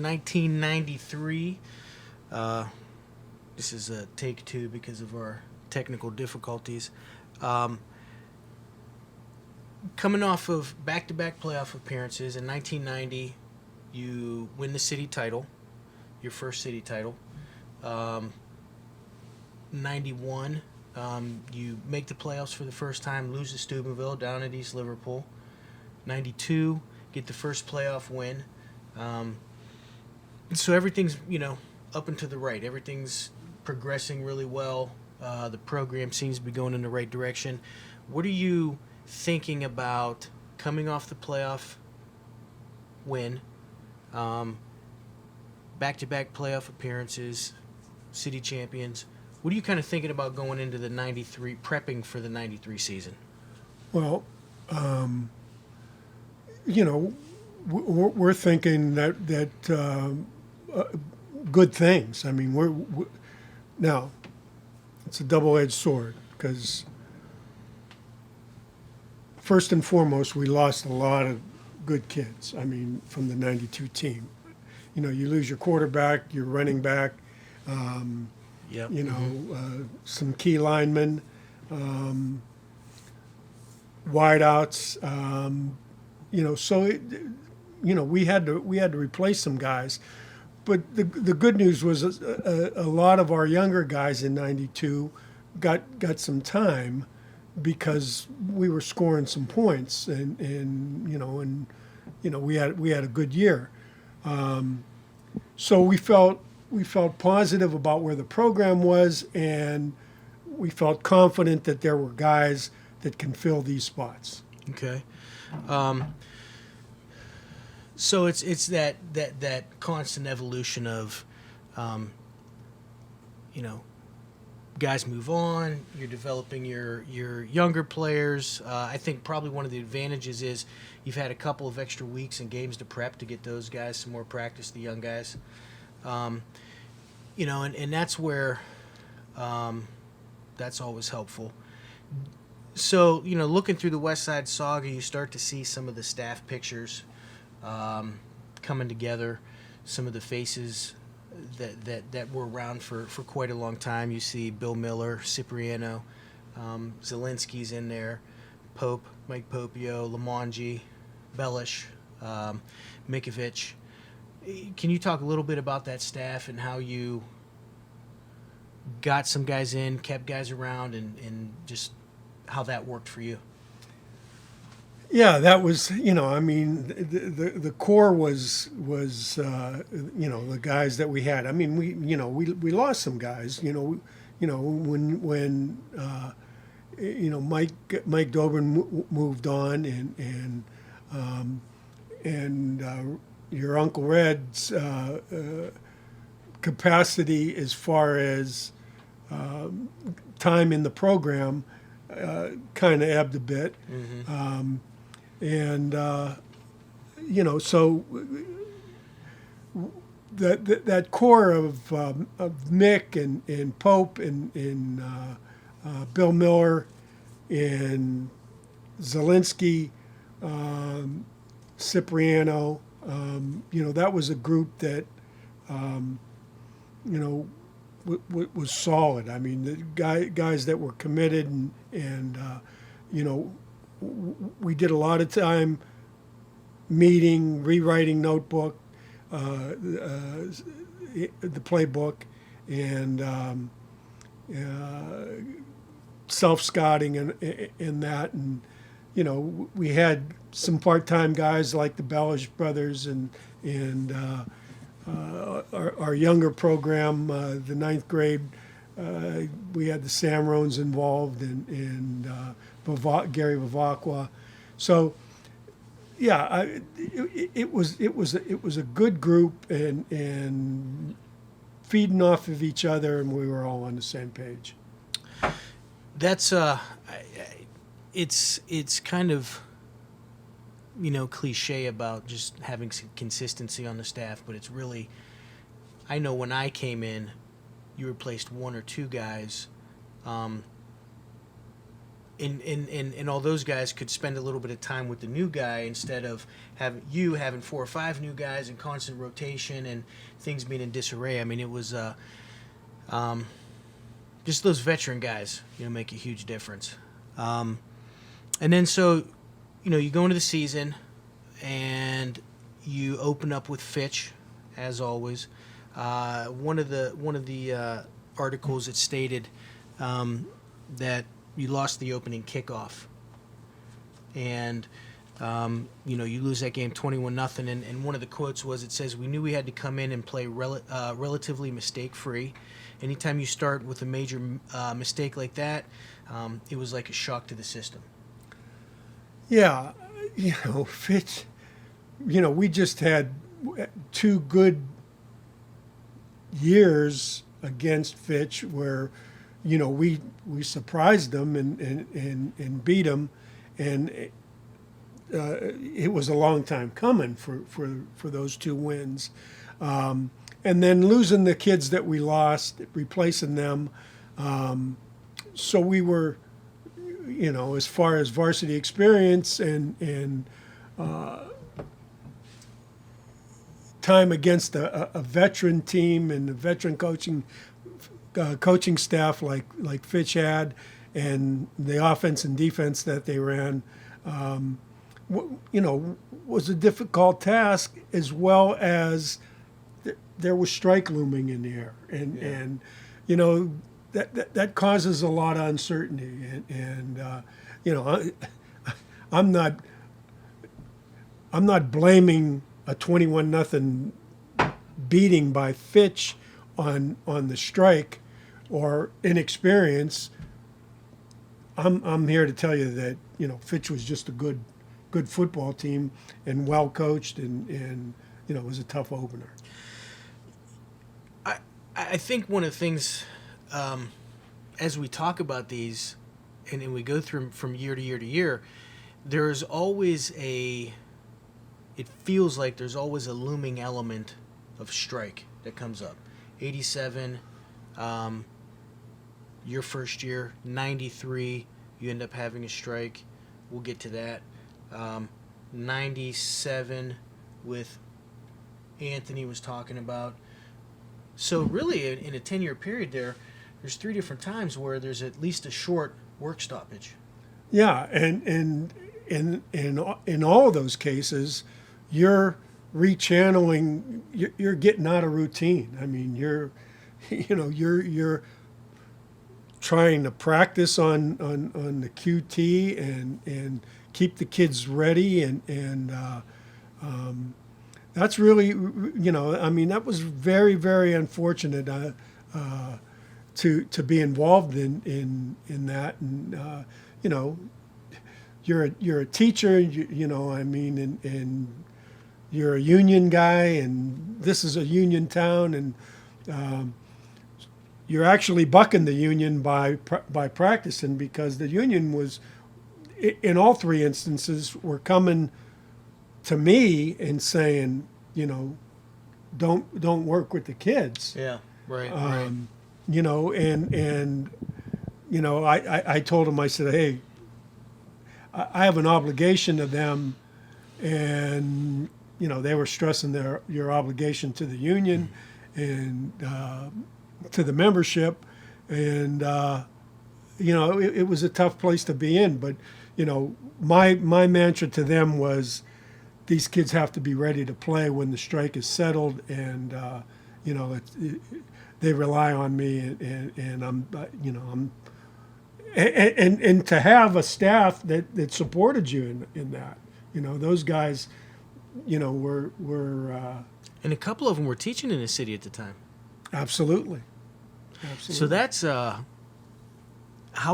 1993. This is a take two because of our technical difficulties. Coming off of back-to-back playoff appearances, in 1990, you win the city title, your first city title. 91, you make the playoffs for the first time, lose to Steubenville down at East Liverpool. 92, get the first playoff win. So everything's, up and to the right. Everything's progressing really well. The program seems to be going in the right direction. What are you thinking about coming off the playoff win, back-to-back playoff appearances, city champions? What are you kind of thinking about going into the 93, prepping for the 93 season? Well, we're thinking that good things. I mean, we're now it's a double-edged sword because first and foremost, we lost a lot of good kids. I mean, from the 92 team. You lose your quarterback, your running back, Yep. Some key linemen, wideouts. So we had to replace some guys. But the good news was a lot of our younger guys in 92 got some time because we were scoring some points and we had a good year. So we felt positive about where the program was, and we felt confident that there were guys that can fill these spots. Okay. So it's that constant evolution of, guys move on. You're developing your younger players. I think probably one of the advantages is you've had a couple of extra weeks and games to prep to get those guys some more practice, the young guys. And that's where that's always helpful. So, looking through the West Side Saga, you start to see some of the staff pictures coming together, some of the faces that were around for quite a long time. You see Bill Miller, Cipriano, Zielinski's in there, Pope, Mike Popio, Lamongi, Bellish, Mikovic. Can you talk a little bit about that staff and how you got some guys in, kept guys around, and just how that worked for you? Yeah, that was, the core was the guys that we had. I mean, we lost some guys, when Mike Dobrin moved on and your Uncle Red's capacity as far as time in the program kind of ebbed a bit. Mm-hmm. So that core of Mick and Pope and Bill Miller and Zielinski, Cipriano, that was a group that, was solid. I mean, the guys that were committed and we did a lot of time meeting, rewriting notebook, the playbook, and self-scouting and that. And, we had some part-time guys like the Bellish brothers and our younger program, the ninth grade, we had the Samrones involved and Gary Vivacqua. So, yeah, it was a good group and feeding off of each other, and we were all on the same page. That's it's kind of cliche about just having some consistency on the staff, but it's really, I know when I came in, you replaced one or two guys. and all those guys could spend a little bit of time with the new guy instead of having 4 or 5 new guys in constant rotation and things being in disarray. I mean, it was just those veteran guys, make a huge difference. And then so, you go into the season and you open up with Fitch, as always. One of the articles that stated that you lost the opening kickoff, and you lose that game 21-0. And one of the quotes was, it says, "We knew we had to come in and play relatively mistake-free. Anytime you start with a major mistake like that, it was like a shock to the system." Yeah, Fitch. We just had 2 good years against Fitch where, we surprised them and beat them, and it was a long time coming for those 2 wins. And then losing the kids that we lost, replacing them. So we were, as far as varsity experience and time against a veteran team and a veteran coaching staff like Fitch had, and the offense and defense that they ran, was a difficult task, as well as there was strike looming in the air, and that causes a lot of uncertainty, and I'm not blaming a 21-0 beating by Fitch on the strike or inexperience. I'm here to tell you that Fitch was just a good football team and well coached, and it was a tough opener. I think one of the things, as we talk about these and we go through from year to year to year, there's always it feels like there's always a looming element of strike that comes up. 87, your first year. 93, you end up having a strike. We'll get to that. 97 with Anthony was talking about. So really, in a 10-year period there's 3 different times where there's at least a short work stoppage. Yeah, and in all of those cases, you're rechanneling, you're getting out of routine. I mean, you're trying to practice on the QT and keep the kids ready, and that's really, that was very, very unfortunate to be involved in that, and you're a teacher, and you're a union guy, and this is a union town, and you're actually bucking the union by practicing, because the union was, in all 3 instances, were coming to me and saying, don't work with the kids. Yeah, right. Right. I told them, I said, hey, I have an obligation to them, and they were stressing your obligation to the union and to the membership, and it was a tough place to be in. But my mantra to them was, these kids have to be ready to play when the strike is settled, and they rely on me, and I'm and to have a staff that supported you in that. Those guys, were and a couple of them were teaching in the city at the time. Absolutely. So that's how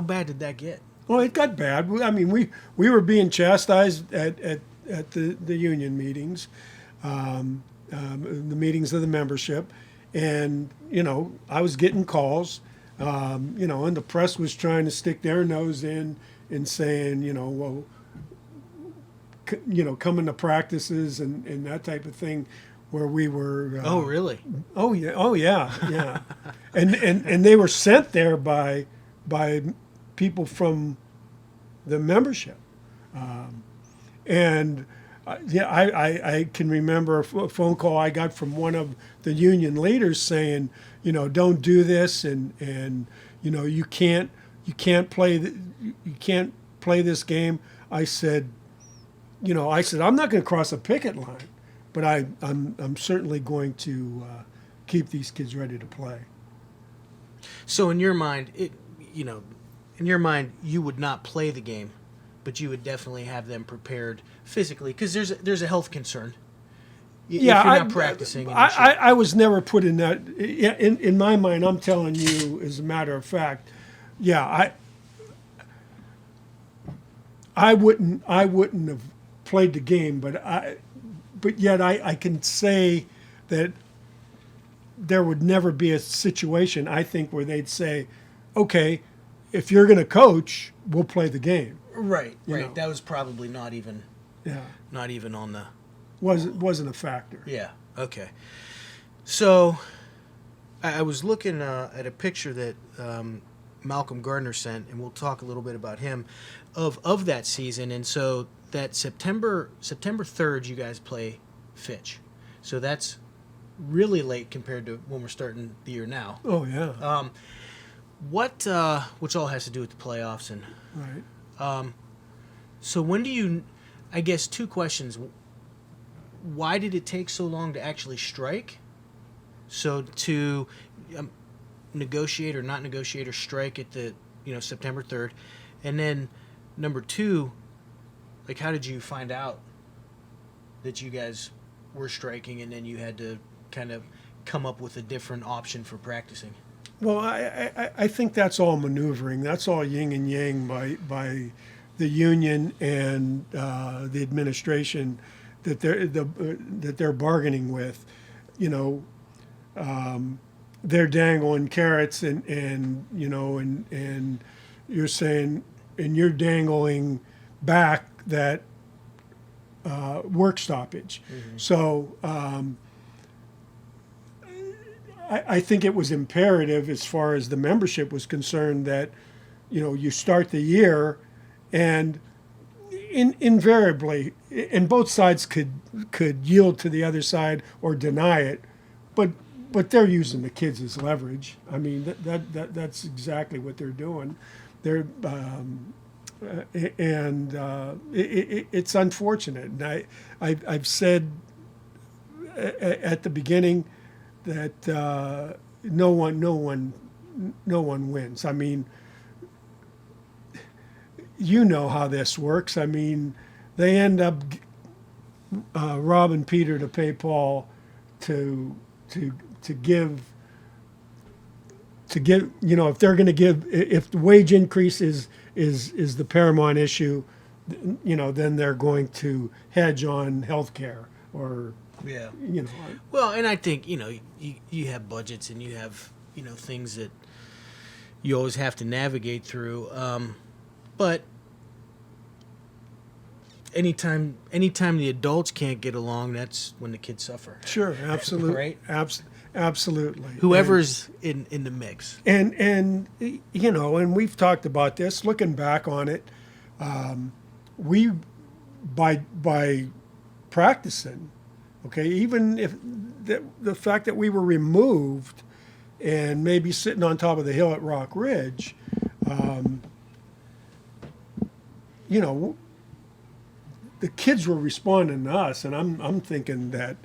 bad did that get? Well, it got bad. I mean, we were being chastised at the union meetings, the meetings of the membership, and I was getting calls, and the press was trying to stick their nose in and saying, well, coming to practices and that type of thing, where we were. Oh, really? Oh yeah. and they were sent there by people from the membership. And yeah, I can remember a phone call I got from one of the union leaders saying, don't do this, and you can't play you can't play this game. I said, I'm not going to cross a picket line, but I'm certainly going to keep these kids ready to play. So in your mind, you would not play the game, but you would definitely have them prepared physically because there's a health concern. If you're not practicing. I was never put in that. In my mind, I'm telling you, as a matter of fact, yeah, I wouldn't have played the game, but yet I can say that there would never be a situation, I think, where they'd say, okay, if you're going to coach, we'll play the game. Right. That was probably not even on the... Wasn't a factor. Yeah, okay. So I was looking at a picture that Malcolm Gardner sent, and we'll talk a little bit about him, of that season. And so that September 3rd, you guys play Fitch. So that's really late compared to when we're starting the year now. Oh, yeah. Which all has to do with the playoffs. And right. so when do you, I guess two questions. Why did it take so long to actually strike? So to negotiate or not negotiate or strike at the September 3rd, and then number two, like how did you find out that you guys were striking, and then you had to kind of come up with a different option for practicing? Well, I think that's all maneuvering. That's all yin and yang by the union and the administration that they're bargaining with. They're dangling carrots and you're saying, and you're dangling back that work stoppage. Mm-hmm. So I think it was imperative, as far as the membership was concerned, that you start the year, and invariably, and both sides could yield to the other side or deny it, but they're using the kids as leverage. I mean, that's exactly what they're doing. They're it's unfortunate, and I've said at the beginning that no one wins. I mean, how this works. I mean, they end up robbing Peter to pay Paul to give. If they're going to give, if the wage increase is the paramount issue, then they're going to hedge on health care or. Yeah. Well, and I think, you have budgets and you have, things that you always have to navigate through. But anytime the adults can't get along, that's when the kids suffer. Sure, absolutely. Right? Absolutely. Whoever's in the mix. And and we've talked about this, looking back on it, we by practicing, okay, even if the fact that we were removed and maybe sitting on top of the hill at Rock Ridge, the kids were responding to us, and I'm thinking that,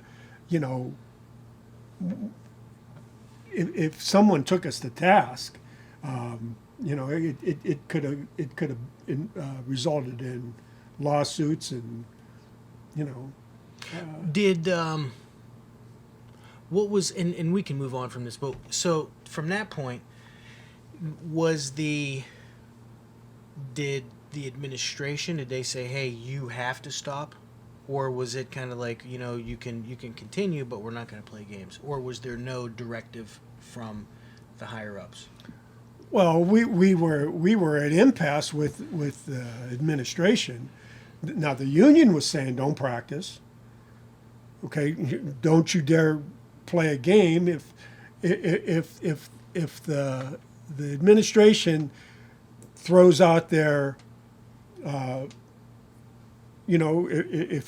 if someone took us to task, it could have resulted in lawsuits and Did what was and we can move on from this, but so from that point, did the administration, did they say, hey, you have to stop, or was it kind of like, you can continue, but we're not going to play games, or was there no directive from the higher ups? Well, we were at impasse with the administration. Now the union was saying, don't practice. Okay, don't you dare play a game. If the administration throws out their If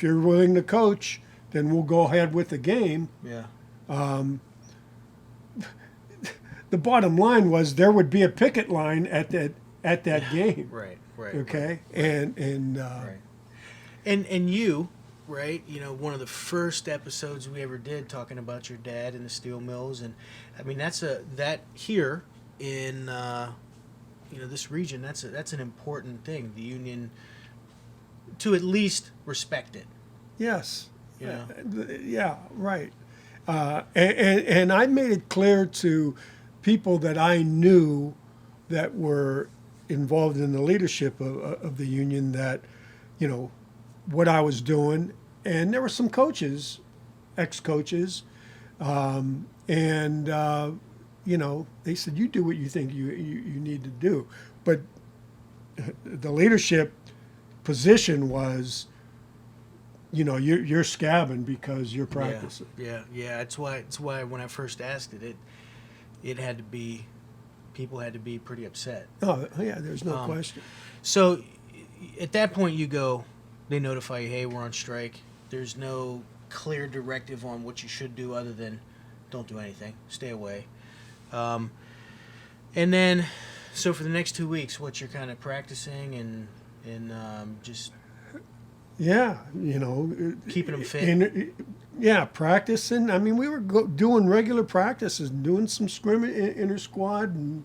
you're willing to coach, then we'll go ahead with the game. Yeah. The bottom line was there would be a picket line at that game. Right. Okay. Right. Right. And you, right? One of the first episodes we ever did talking about your dad and the steel mills, and I mean that here in this region, that's an important thing. The union to at least respect it. Yes. Yeah. Yeah. Right. And I made it clear to people that I knew that were involved in the leadership of the union that, what I was doing. And there were some coaches, ex-coaches, and they said, you do what you think you need to do. But the leadership position was, you're scabbing because you're practicing. Yeah. That's why when I first asked it had to be, people had to be pretty upset. Oh yeah, there's no question. So at that point they notify you, hey, we're on strike. There's no clear directive on what you should do other than don't do anything, stay away. And then, so for the next 2 weeks, what you're kind of practicing and just keeping them fit. Practicing. I mean, we were doing regular practices, doing some scrimmage inter squad, and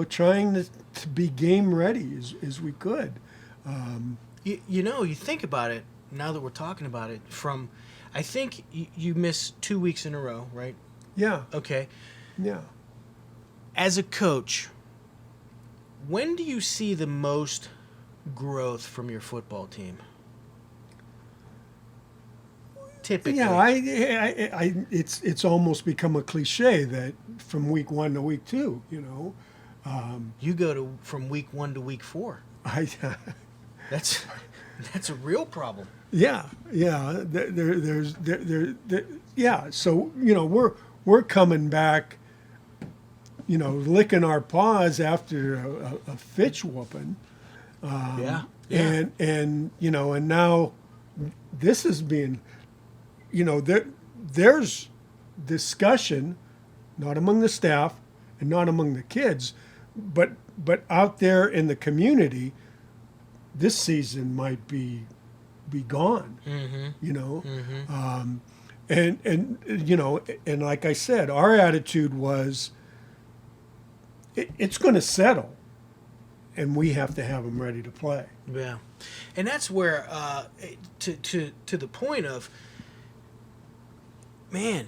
trying to be game ready as we could. You think about it now that we're talking about it. I think you missed 2 weeks in a row, right? Yeah. Okay. Yeah. As a coach, when do you see the most growth from your football team? Typically. Yeah, it's almost become a cliche that from week 1 to week 2, you go from week 1 to week 4. That's a real problem. Yeah. So we're coming back, licking our paws after a Fitch whooping. And now this is being, there's discussion, not among the staff and not among the kids, but out there in the community, this season might be gone. Mm-hmm. And like I said, our attitude was it's going to settle, and we have to have them ready to play. Yeah, and that's where to the point of, man,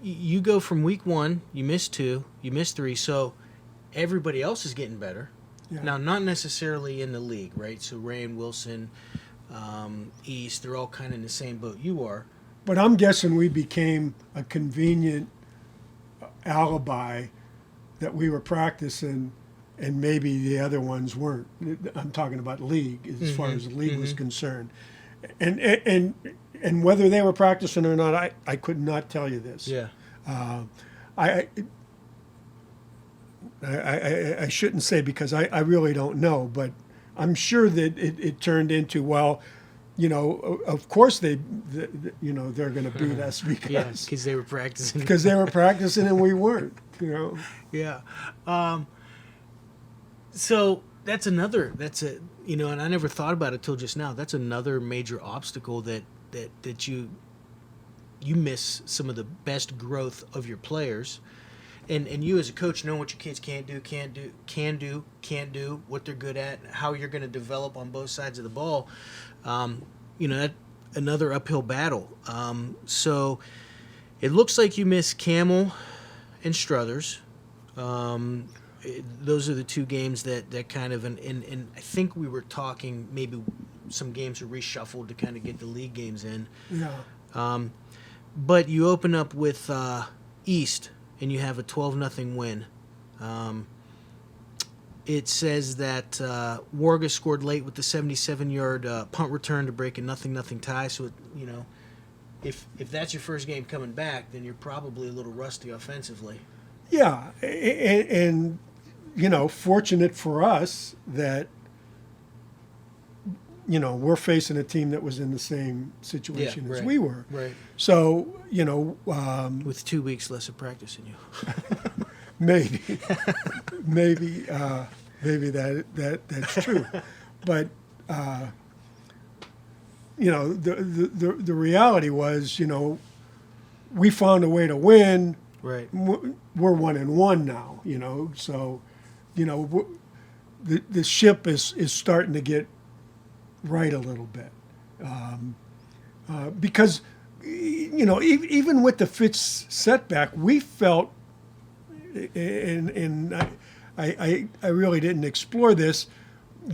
you go from week 1, you miss 2, you miss 3, so everybody else is getting better. Yeah. Now, not necessarily in the league, right? So Ray and Wilson, East, they're all kind of in the same boat you are. But I'm guessing we became a convenient alibi that we were practicing and maybe the other ones weren't. I'm talking about league as far as the league was concerned. And whether they were practicing or not, I could not tell you this. Yeah. I shouldn't say because I really don't know, but I'm sure that it turned into, well, of course they're going to beat us because they were practicing. Because they were practicing and we weren't, Yeah. So that's and I never thought about it till just now. That's another major obstacle that you miss some of the best growth of your players. And you as a coach know what your kids can do, what they're good at, how you're going to develop on both sides of the ball. That another uphill battle. So it looks like you miss Camel and Struthers. Those are the 2 games that kind of, and I think we were talking maybe some games are reshuffled to kind of get the league games in. Yeah. But you open up with East, and you have a 12-0 win. It says that Warga scored late with the 77-yard punt return to break a 0-0 tie. So, if that's your first game coming back, then you're probably a little rusty offensively. Yeah, and fortunate for us that we're facing a team that was in the same situation as right, we were. right. So, With 2 weeks less of practice than you. maybe, maybe, maybe that's true. But, the reality was, we found a way to win. Right. We're 1-1 now, so, the ship is starting to get right a little bit. Because, even with the Fitch setback, we felt, and I really didn't explore this,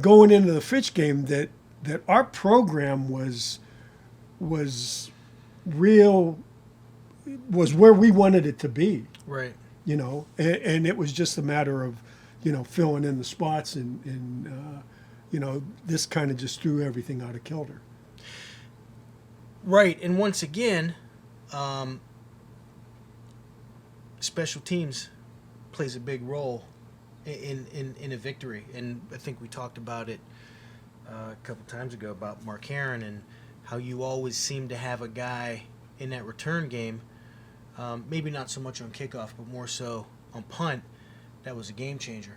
going into the Fitch game, that our program was where we wanted it to be. Right. And it was just a matter of, filling in the spots, and this kind of just threw everything out of kilter. Right, and once again, special teams plays a big role in a victory, and I think we talked about it a couple times ago about Mark Heron and how you always seem to have a guy in that return game, maybe not so much on kickoff, but more so on punt, that was a game changer.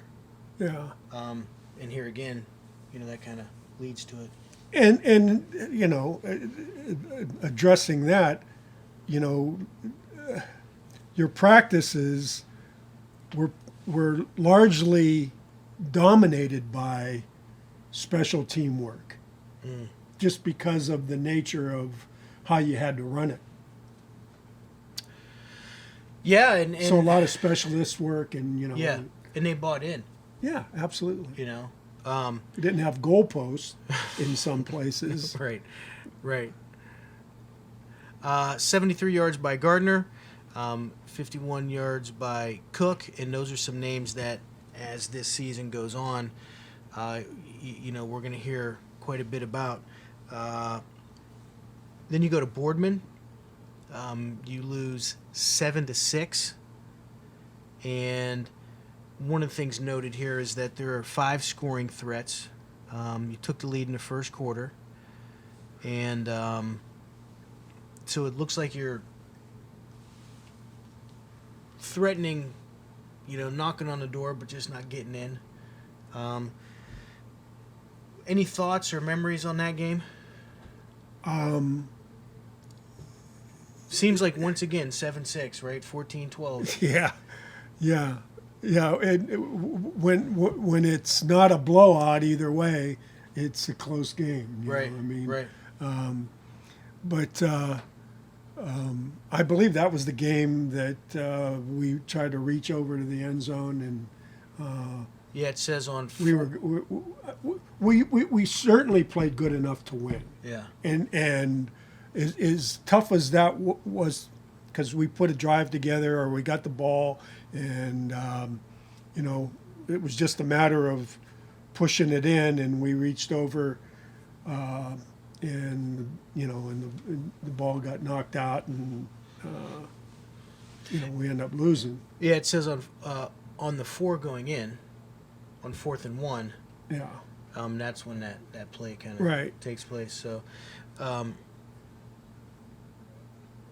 Yeah. And here again, that kind of leads to it. And addressing that, your practices were largely dominated by special team work, just because of the nature of how you had to run it. Yeah, and so a lot of specialist work, and yeah, and they bought in. Yeah, absolutely. We didn't have goalposts in some places. Right. 73 yards by Gardner, 51 yards by Cook, and those are some names that, as this season goes on, we're going to hear quite a bit about. Then you go to Boardman. You lose 7-6, and one of the things noted here is that there are 5 scoring threats. You took the lead in the first quarter, and so it looks like you're threatening, knocking on the door, but just not getting in. Any thoughts or memories on that game? Seems like, once again, 7-6, right? 14-12. Yeah. And when it's not a blowout either way, it's a close game. You Right. know what I mean? Right. But I believe that was the game that we tried to reach over to the end zone, and Yeah, it says on. we certainly played good enough to win. Yeah. And as tough as that was, because we put a drive together, or we got the ball, and it was just a matter of pushing it in, and we reached over, and the ball got knocked out, and we end up losing. Yeah, it says on the 4 going in, on 4th and 1. Yeah. That's when that play kind of Right. takes place. So,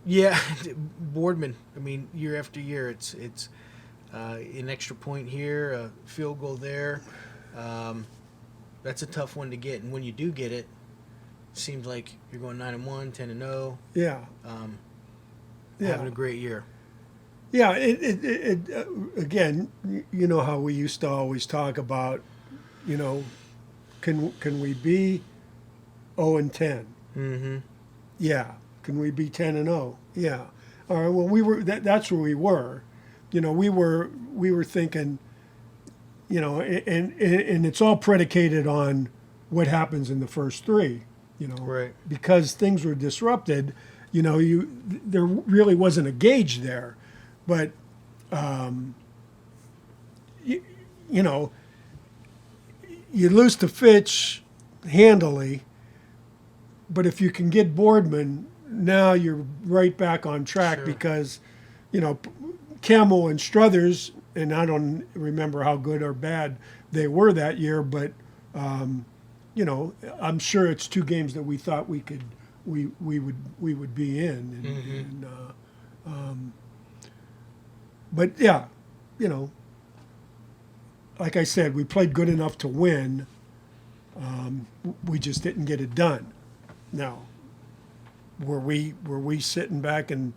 yeah, Boardman. I mean, year after year, it's an extra point here, a field goal there. That's a tough one to get, and when you do get it, seems like you're going 9-1, 10-0. Yeah. Having a great year. Yeah. It again, how we used to always talk about, can we be 0-10? Mm-hmm. Yeah. Can we be 10-0? Yeah. All right. Well, that's where we were. We were thinking, and it's all predicated on what happens in the first 3. Right. Because things were disrupted. There really wasn't a gauge there, but you lose to Fitch handily, but if you can get Boardman, now you're right back on track. Sure. Because, Camel and Struthers, and I don't remember how good or bad they were that year, but, I'm sure it's 2 games that we thought we would be in, but yeah, like I said, we played good enough to win. We just didn't get it done. Now, were we sitting back and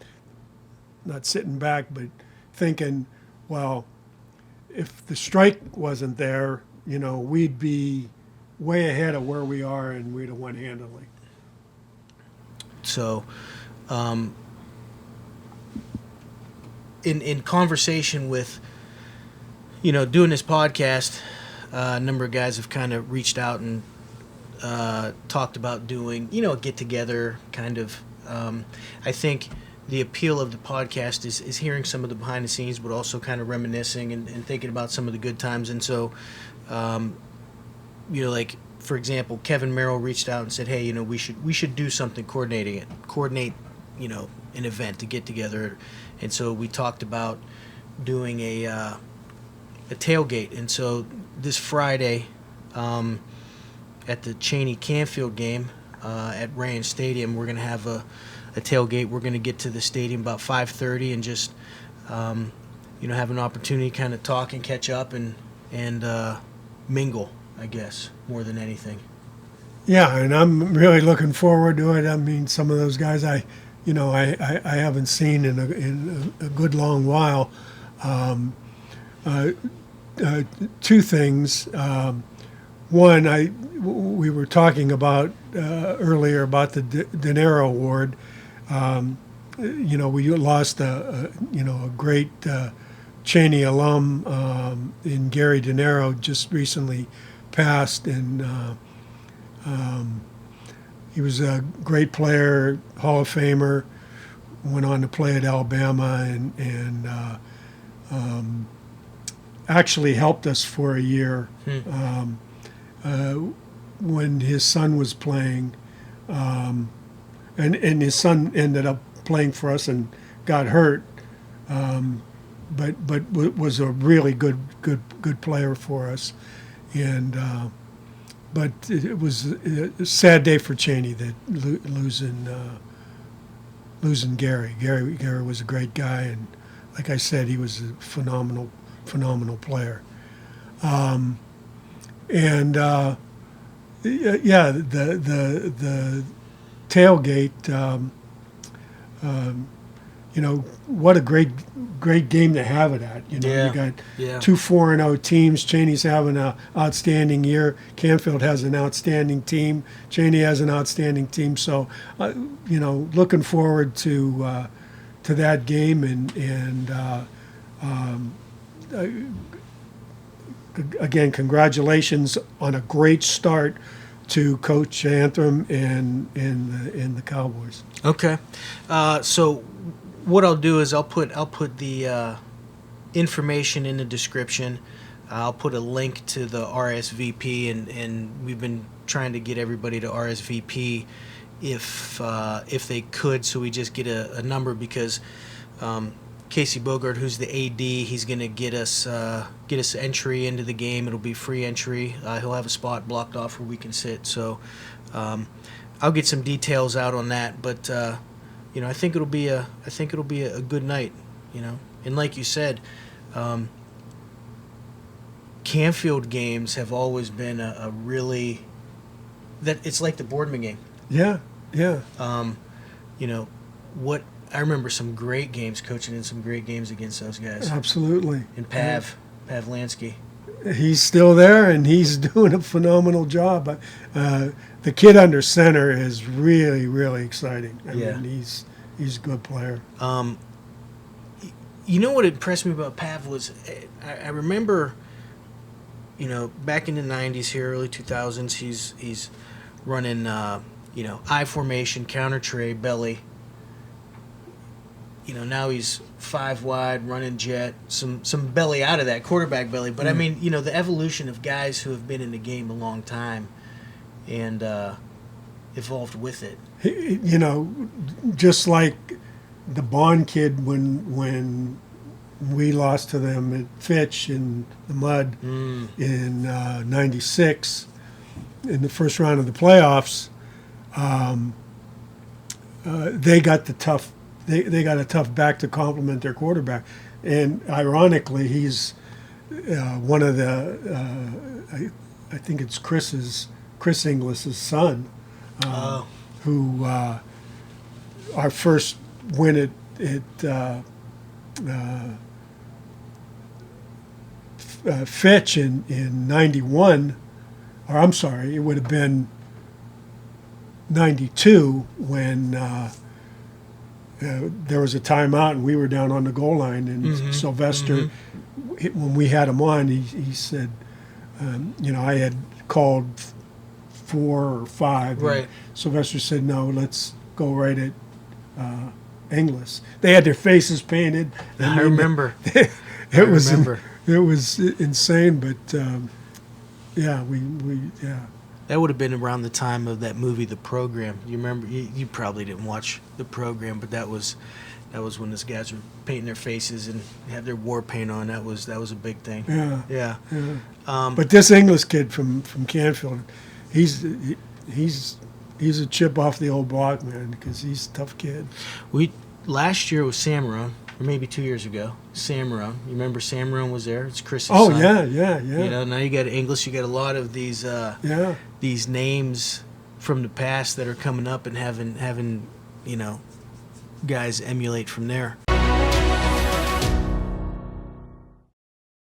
not sitting back, but thinking, well, if the strike wasn't there, we'd be way ahead of where we are, and we'd have won handily. So, in conversation with, doing this podcast, a number of guys have kind of reached out and talked about doing, a get-together kind of. I think the appeal of the podcast is hearing some of the behind the scenes, but also kind of reminiscing and thinking about some of the good times. And so, like, for example, Kevin Merrill reached out and said, hey, we should do something, coordinate, an event to get together. And so we talked about doing a tailgate. And so this Friday, at the Chaney Canfield game at Rand Stadium, we're going to have a tailgate. We're going to get to the stadium about 5:30 and just have an opportunity to kind of talk and catch up and mingle, I guess, more than anything. Yeah, and I'm really looking forward to it. I mean, some of those guys I haven't seen in a good long while. 2 things. One, we were talking about earlier about the De Niro Award. We lost a great Chaney alum in Gary De Niro, just recently passed, and he was a great player, Hall of Famer, went on to play at Alabama, and actually helped us for a year when his son was playing, and his son ended up playing for us and got hurt, but was a really good player for us, and but it was a sad day for Chaney that losing Gary. Gary was a great guy, and like I said, he was a phenomenal player. The tailgate. What a great game to have it at. You got 2 4-0 teams. Chaney's having an outstanding year. Canfield has an outstanding team. Chaney has an outstanding team. So, looking forward to that game and again, congratulations on a great start to Coach Antrim and the Cowboys. Okay, so what I'll do is I'll put the information in the description. I'll put a link to the RSVP, and we've been trying to get everybody to RSVP if they could, so we just get a number, because Casey Bogart, who's the AD, he's going to get us entry into the game. It'll be free entry. He'll have a spot blocked off where we can sit. So I'll get some details out on that. But I think it'll be a good night. And like you said, Canfield games have always been a really it's like the Boardman game. Yeah. What. I remember some great games, coaching in some great games against those guys. Absolutely. And Pavlansky. He's still there, and he's doing a phenomenal job. The kid under center is really, really exciting. I mean, he's a good player. What impressed me about Pav was I remember, back in the 90s here, early 2000s, he's running, I formation, counter tray, belly. Now he's 5 wide, running jet, some belly out of that, quarterback belly. But, I mean, the evolution of guys who have been in the game a long time and evolved with it. Just like the Bond kid when we lost to them at Fitch in the mud in '96. in the first round of the playoffs, they got the tough. They got a tough back to complement their quarterback, and ironically, he's one of the. I think it's Chris Inglis's son, who our first win at Fitch in '91, or I'm sorry, it would have been '92 when there was a timeout and we were down on the goal line, and Sylvester, when we had him on, he said, I had called 4 or 5. Right. Sylvester said, no, let's go right at Inglis. They had their faces painted. I remember. It was insane, but yeah, we That would have been around the time of that movie, The Program. You remember? You probably didn't watch The Program, but that was when those guys were painting their faces and had their war paint on. That was a big thing. Yeah. Yeah. But this English kid from Canfield, he's a chip off the old block, man, because he's a tough kid. Last year was Samron, or maybe 2 years ago. Samron. You remember Samron was there? It's Chris's Oh son. yeah. You know, now you got English. You got a lot of these these names from the past that are coming up and having guys emulate from there.